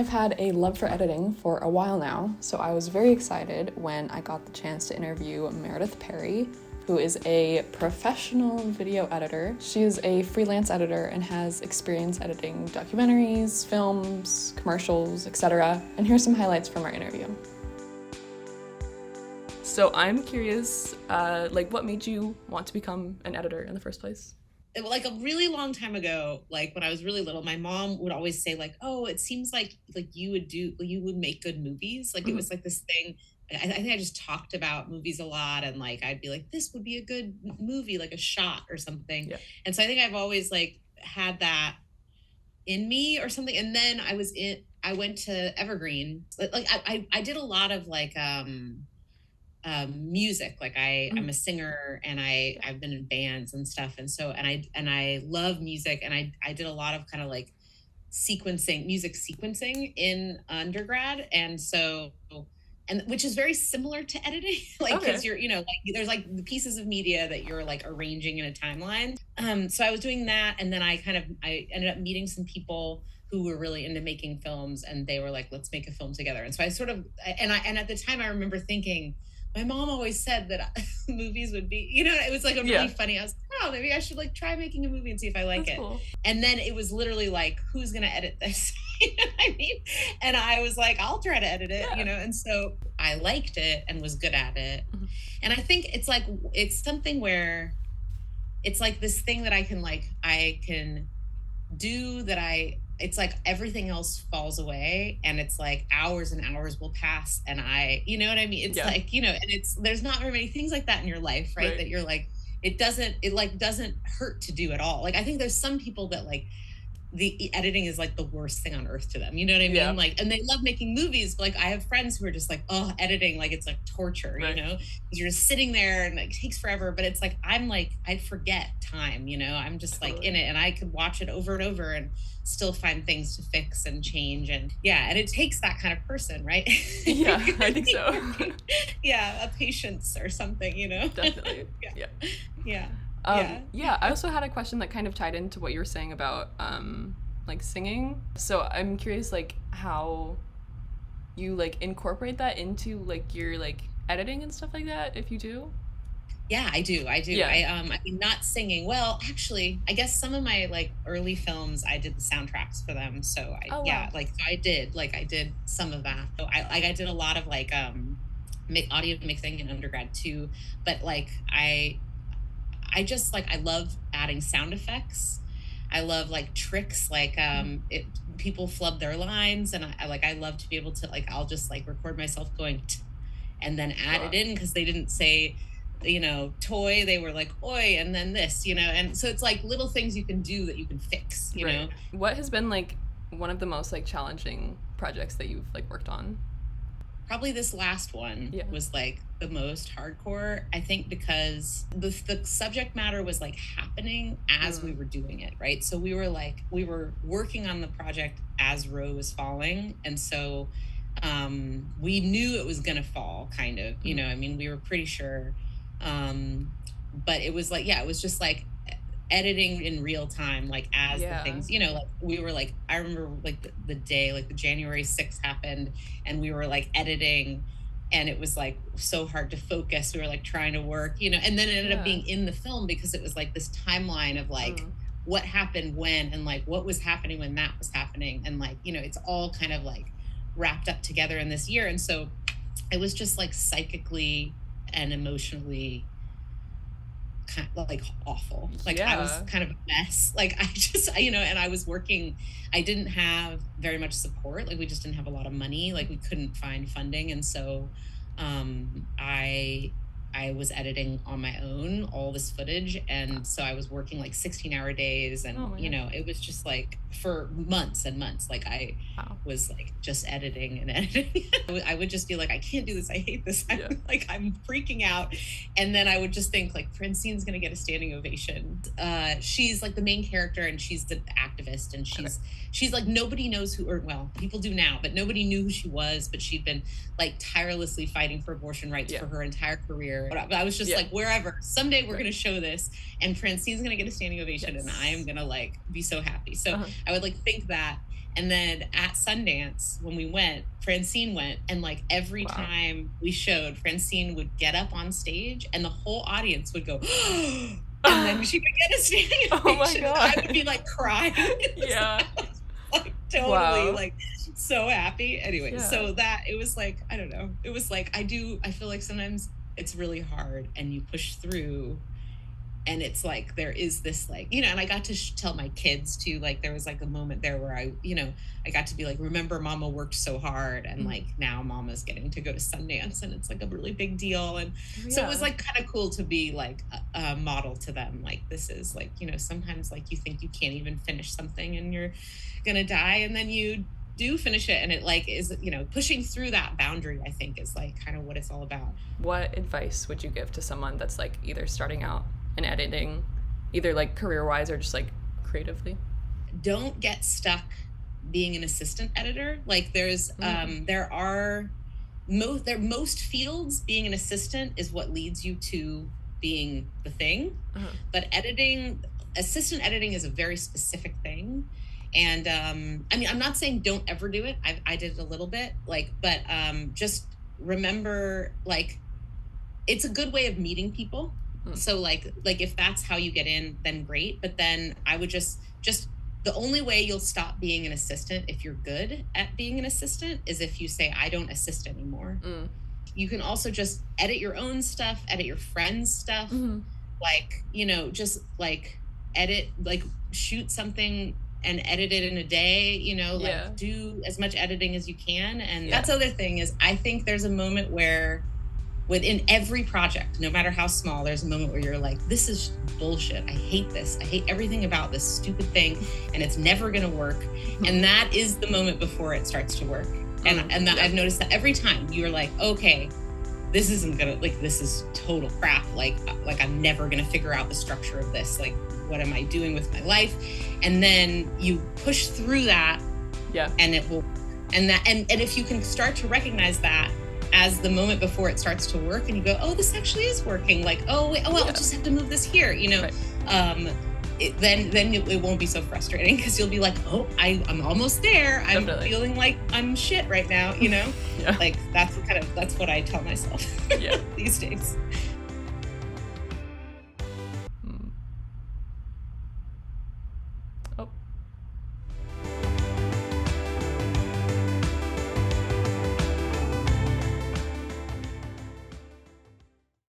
I've had a love for editing for a while now, so I was very excited when I got the chance to interview Meredith Perry, who is a professional video editor. She is a freelance editor and has experience editing documentaries, films, commercials, etc. And here's some highlights from our interview. So I'm curious, what made you want to become an editor in the first place? Like a really long time ago, like when I was really little, my mom would always say like, oh, it seems like you would make good movies. Like it was like this thing. I think I just talked about movies a lot, and like I'd be like, this would be a good movie, like a shot or something. Yeah. And so I think I've always like had that in me or something. And then I went to Evergreen. I did a lot of music. Like I'm a singer, and I've been in bands and stuff, and so I love music, and I did a lot of kind of like music sequencing in undergrad, and so and which is very similar to editing, like because you're like there's like the pieces of media that you're like arranging in a timeline. So I was doing that, and then I ended up meeting some people who were really into making films, and they were like, let's make a film together. And so I sort of and at the time I remember thinking, my mom always said that movies would be, it was like a really funny, I was like, oh, maybe I should like try making a movie and see if I like it. Cool. And then it was literally like, who's going to edit this? You know what I mean? And I was like, I'll try to edit it, and so I liked it and was good at it. Mm-hmm. And I think it's something where it's like this thing that I can do that it's like everything else falls away, and it's like hours and hours will pass, and you know what I mean? It's like, and there's not very many things like that in your life, right? That you're like, it doesn't hurt to do at all. Like, I think there's some people that like the editing is like the worst thing on earth to them. You know what I mean? Yeah. Like, and they love making movies, but like I have friends who are just like, oh, editing, like it's like torture, because you're just sitting there and like, it takes forever. But it's like, I'm like, I forget time, I'm just like in it, and I could watch it over and over and still find things to fix and change. And and it takes that kind of person, right? Yeah, I think so. Yeah, a patience or something, Definitely. Yeah. I also had a question that kind of tied into what you were saying about like singing. So I'm curious like how you like incorporate that into like your like editing and stuff like that, if you do. Yeah, I do. Yeah. I mean, not singing. Well, actually, I guess some of my like early films, I did the soundtracks for them. So I did some of that. So I did a lot of like audio mixing in undergrad too. But like I just like, I love adding sound effects. I love like tricks, like people flub their lines, and I love to be able to like, I'll just like record myself going and then add it in, because they didn't say toy, they were like oi, and then this, and so it's like little things you can do that you can fix, you know. What has been like one of the most like challenging projects that you've like worked on? Probably this last one was like the most hardcore, I think, because the subject matter was like happening as we were doing it, right? So we were working on the project as Roe was falling, and so we knew it was gonna fall, kind of, I mean, we were pretty sure, but it was like, it was just like editing in real time, like as the things, like we were like, I remember like the day, like the January 6th happened, and we were like editing, and it was like so hard to focus. We were like trying to work, and then it ended up being in the film, because it was like this timeline of like what happened when, and like what was happening when that was happening, and like, it's all kind of like wrapped up together in this year. And so it was just like psychically and emotionally kind of like awful. Like I was kind of a mess. Like I just, and I was working, I didn't have very much support. Like we just didn't have a lot of money. Like we couldn't find funding. And so I was editing on my own all this footage, and so I was working like 16-hour days, and it was just like for months and months, like I was like just editing and editing. I would just be like, I can't do this, I hate this, I'm freaking out. And then I would just think like, Francine's gonna get a standing ovation. She's like the main character, and she's the activist, and she's like, nobody knows who, or well, people do now, but nobody knew who she was, but she'd been like tirelessly fighting for abortion rights for her entire career. But I was just like, wherever, someday we're going to show this, and Francine's going to get a standing ovation, and I am going to like be so happy. So I would like think that, And then at Sundance, when we went, Francine went, and like every Wow. time we showed, Francine would get up on stage and the whole audience would go, and then she would get a standing Oh my ovation. And God. I would be like crying. Yeah. Like totally Wow. like so happy. Anyway, Yeah. so that it was like, I don't know. It was like I feel like sometimes it's really hard and you push through, and it's like there is this like, you know, and I got to tell my kids too, like there was like a moment there where I, you know, I got to be like, remember mama worked so hard, and like now mama's getting to go to Sundance and it's like a really big deal. And so it was like kind of cool to be like a model to them, like this is like, you know, sometimes like you think you can't even finish something and you're gonna die, and then you do finish it, and it like is, you know, pushing through that boundary, I think is like kind of what it's all about. What advice would you give to someone that's like either starting out in editing, either like career-wise or just like creatively? Don't get stuck being an assistant editor. Like there's most fields, being an assistant is what leads you to being the thing. But assistant editing is a very specific thing. And I mean, I'm not saying don't ever do it. I did it a little bit, like, but just remember, like, it's a good way of meeting people. So like if that's how you get in, then great. But then I would just the only way you'll stop being an assistant, if you're good at being an assistant, is if you say, I don't assist anymore. You can also just edit your own stuff, edit your friends' stuff. Like, you know, just like edit, like shoot something and edit it in a day, you know, like do as much editing as you can. And that's the other thing is, I think there's a moment where within every project, no matter how small, there's a moment where you're like, this is bullshit. I hate this. I hate everything about this stupid thing, and it's never going to work. And that is the moment before it starts to work. And that I've noticed that every time you're like, okay, this isn't gonna, like, this is total crap. Like I'm never going to figure out the structure of this. Like, what am I doing with my life? And then you push through that, and it will, and if you can start to recognize that as the moment before it starts to work, and you go, oh, this actually is working. Like, oh, wait, I'll just have to move this here, you know. Then it won't be so frustrating, because you'll be like, oh, I'm almost there. I'm feeling like I'm shit right now, you know. Like that's what I tell myself these days. Oh.